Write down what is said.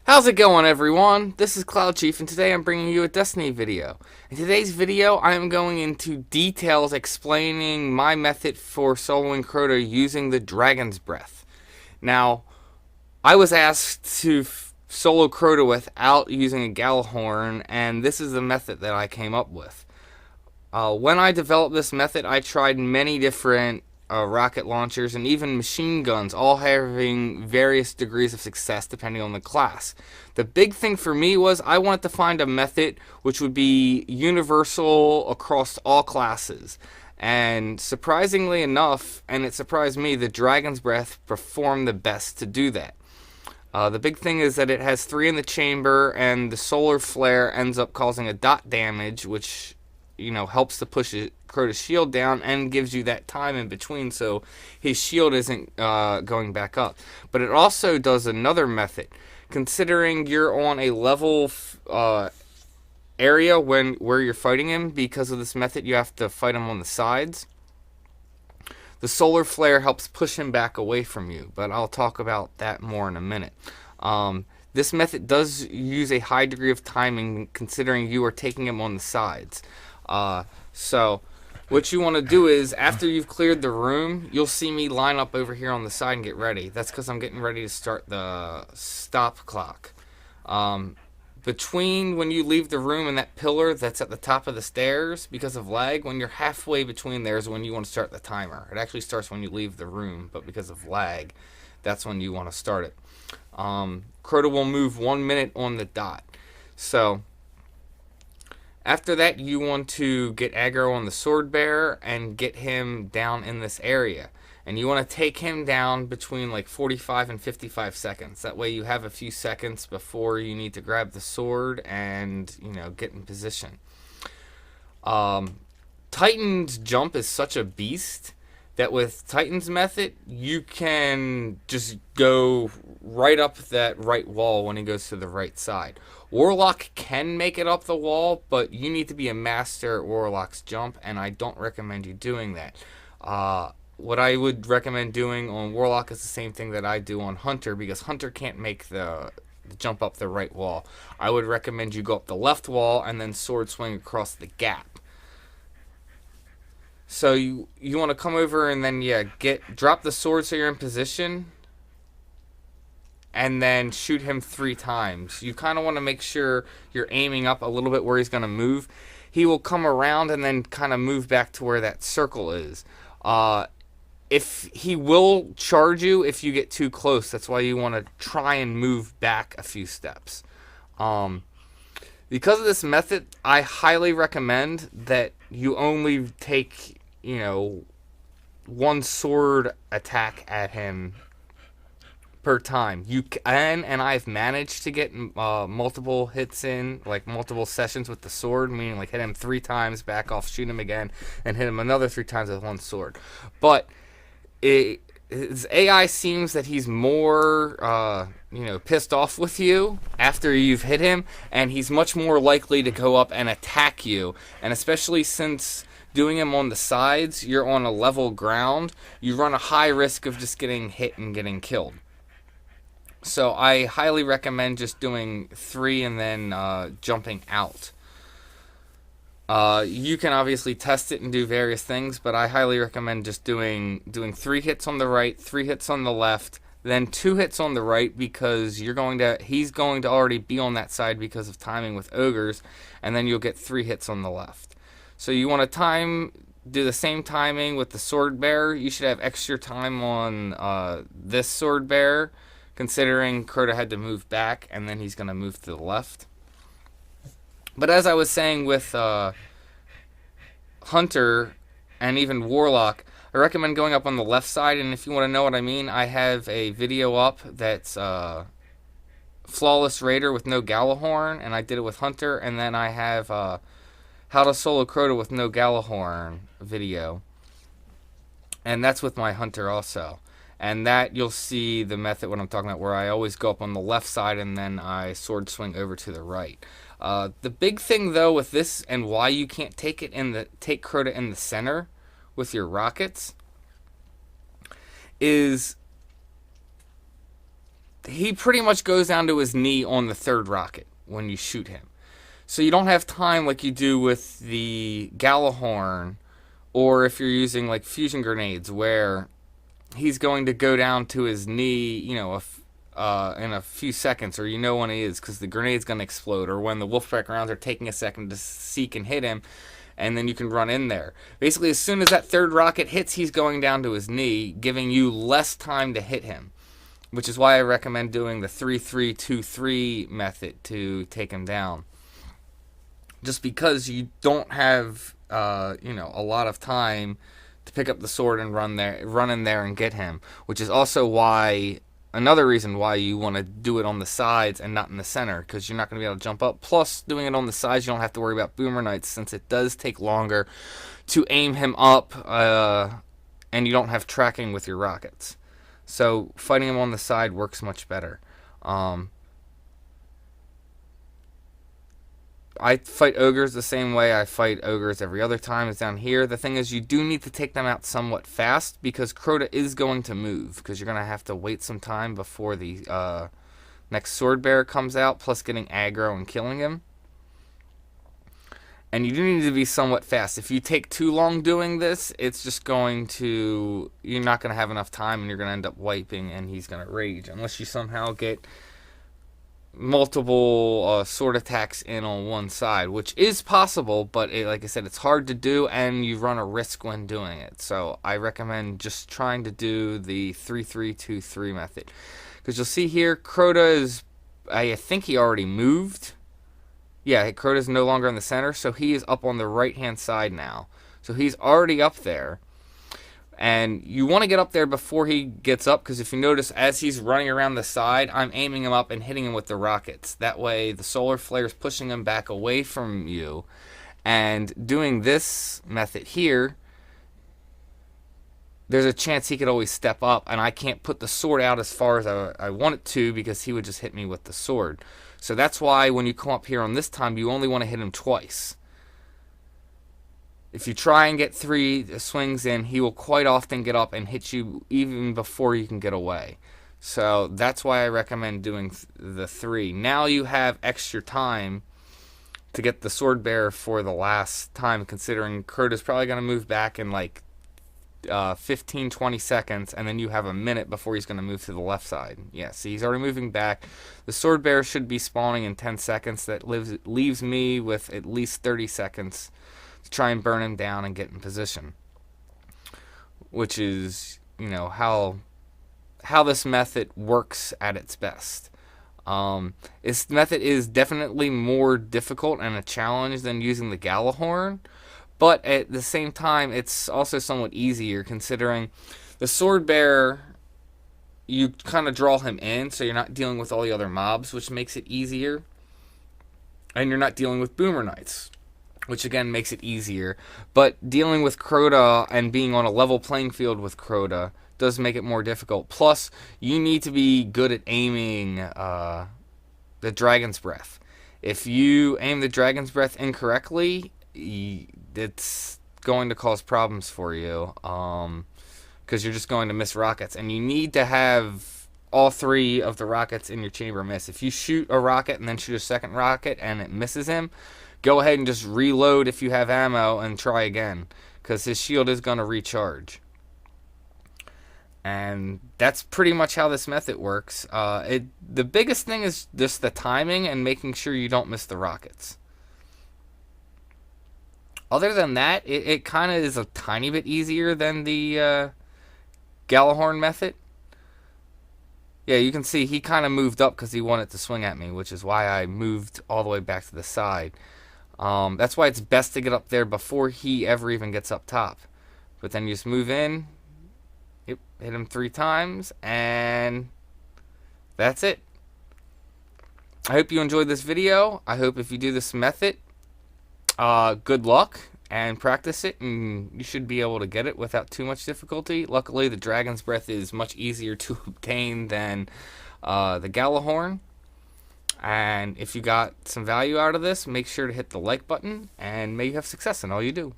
How's it going, everyone? This is Cloud Chief, and today I'm bringing you a Destiny video. In today's video, I am going into details explaining my method for soloing Crota using the Dragon's Breath. Now, I was asked to solo Crota without using a Gjallarhorn, and this is the method that I came up with. When I developed this method, I tried many different rocket launchers and even machine guns, all having various degrees of success depending on the class. The big thing for me was I wanted to find a method which would be universal across all classes. And surprisingly enough, and it surprised me, the Dragon's Breath performed the best to do that. The big thing is that it has 3 in the chamber, and the solar flare ends up causing a dot damage, which helps to push Crota's shield down and gives you that time in between so his shield isn't going back up. But it also does another method. Considering you're on a level area where you're fighting him, because of this method you have to fight him on the sides. The solar flare helps push him back away from you, but I'll talk about that more in a minute. This method does use a high degree of timing considering you are taking him on the sides. So what you want to do is, after you've cleared the room, you'll see me line up over here on the side and get ready. That's because I'm getting ready to start the stop clock. Between when you leave the room and that pillar that's at the top of the stairs, because of lag, when you're halfway between there is when you want to start the timer. It actually starts when you leave the room, but because of lag, that's when you want to start it. Crota will move 1 minute on the dot. So after that, you want to get aggro on the sword bearer and get him down in this area. And you want to take him down between like 45 and 55 seconds. That way you have a few seconds before you need to grab the sword and, get in position. Titan's jump is such a beast that with Titan's method, you can just go right up that right wall when he goes to the right side. Warlock can make it up the wall, but you need to be a master at Warlock's jump, and I don't recommend you doing that. What I would recommend doing on Warlock is the same thing that I do on Hunter, because Hunter can't make the jump up the right wall. I would recommend you go up the left wall and then sword swing across the gap. So you want to come over and then drop the sword so you're in position, and then shoot him 3 times. You kind of want to make sure you're aiming up a little bit where he's going to move. He will come around and then kind of move back to where that circle is. If he will charge you if you get too close, that's why you want to try and move back a few steps. Because of this method, I highly recommend that you only take, 1 sword attack at him per time. You can, and I've managed to get multiple hits in, like multiple sessions with the sword, meaning like hit him 3 times, back off, shoot him again, and hit him another 3 times with 1 sword. But his AI seems that he's more, pissed off with you after you've hit him, and he's much more likely to go up and attack you. And especially since doing him on the sides, you're on a level ground, you run a high risk of just getting hit and getting killed. So I highly recommend just doing 3 and then jumping out. You can obviously test it and do various things, but I highly recommend just doing 3 hits on the right, 3 hits on the left, then 2 hits on the right, because he's going to already be on that side because of timing with ogres, and then you'll get 3 hits on the left. So you want to do the same timing with the sword bearer. You should have extra time on this sword bearer, considering Crota had to move back, and then he's going to move to the left. But as I was saying with Hunter and even Warlock, I recommend going up on the left side. And if you want to know what I mean, I have a video up that's Flawless Raider with no Gjallarhorn, and I did it with Hunter. And then I have How to Solo Crota with no Gjallarhorn video, and that's with my Hunter also. And that you'll see the method what I'm talking about, where I always go up on the left side and then I sword swing over to the right. The big thing though with this, and why you can't take Crota in the center with your rockets, is he pretty much goes down to his knee on the third rocket when you shoot him. So you don't have time like you do with the Gjallarhorn, or if you're using like fusion grenades, where he's going to go down to his knee, you know, in a few seconds, or you know when he is, because the grenade's going to explode, or when the Wolfpack rounds are taking a second to seek and hit him, and then you can run in there. Basically, as soon as that third rocket hits, he's going down to his knee, giving you less time to hit him, which is why I recommend doing the 3-3-2-3 method to take him down. Just because you don't have, you know, a lot of time to pick up the sword and run in there and get him, which is also why, another reason why you want to do it on the sides and not in the center, because you're not going to be able to jump up. Plus, doing it on the sides, you don't have to worry about boomer knights, since it does take longer to aim him up, and you don't have tracking with your rockets. So fighting him on the side works much better. I fight ogres the same way I fight ogres every other time is down here. The thing is, you do need to take them out somewhat fast, because Crota is going to move, because you're going to have to wait some time before the next sword bearer comes out, plus getting aggro and killing him. And you do need to be somewhat fast. If you take too long doing this, it's just going to, you're not going to have enough time, and you're going to end up wiping, and he's going to rage, unless you somehow get multiple sword attacks in on one side, which is possible, but like I said, it's hard to do, and you run a risk when doing it. So I recommend just trying to do the 3-3-2-3 method, because you'll see here Crota is, I think he already moved. Yeah, Crota is no longer in the center, so he is up on the right hand side now. So he's already up there. And you want to get up there before he gets up, because if you notice, as he's running around the side, I'm aiming him up and hitting him with the rockets. That way, the solar flare is pushing him back away from you. And doing this method here, there's a chance he could always step up, and I can't put the sword out as far as I want it to, because he would just hit me with the sword. So that's why when you come up here on this time, you only want to hit him twice. If you try and get 3 swings in, he will quite often get up and hit you even before you can get away. So that's why I recommend doing the 3. Now you have extra time to get the sword bearer for the last time, considering Crota's probably going to move back in like 15-20 seconds, and then you have a minute before he's going to move to the left side. Yeah, see, he's already moving back. The sword bearer should be spawning in 10 seconds. That leaves me with at least 30 seconds to try and burn him down and get in position, which is, you know, how this method works at its best. This method is definitely more difficult and a challenge than using the Gjallarhorn, but at the same time, it's also somewhat easier, considering the sword bearer, you kind of draw him in, so you're not dealing with all the other mobs, which makes it easier, and you're not dealing with boomer knights, which again makes it easier. But dealing with Crota and being on a level playing field with Crota does make it more difficult. Plus, you need to be good at aiming the Dragon's Breath. If you aim the Dragon's Breath incorrectly, it's going to cause problems for you, because you're just going to miss rockets. And you need to have all 3 of the rockets in your chamber miss. If you shoot a rocket and then shoot a second rocket and it misses him, go ahead and just reload if you have ammo and try again, because his shield is going to recharge. And that's pretty much how this method works. The biggest thing is just the timing and making sure you don't miss the rockets. Other than that, it kind of is a tiny bit easier than the Gjallarhorn method. Yeah, you can see he kind of moved up because he wanted to swing at me, which is why I moved all the way back to the side. That's why it's best to get up there before he ever even gets up top. But then you just move in, hit him 3 times, and that's it. I hope you enjoyed this video. I hope if you do this method, good luck and practice it, and you should be able to get it without too much difficulty. Luckily, the Dragon's Breath is much easier to obtain than the Gjallarhorn. And if you got some value out of this, make sure to hit the like button, and may you have success in all you do.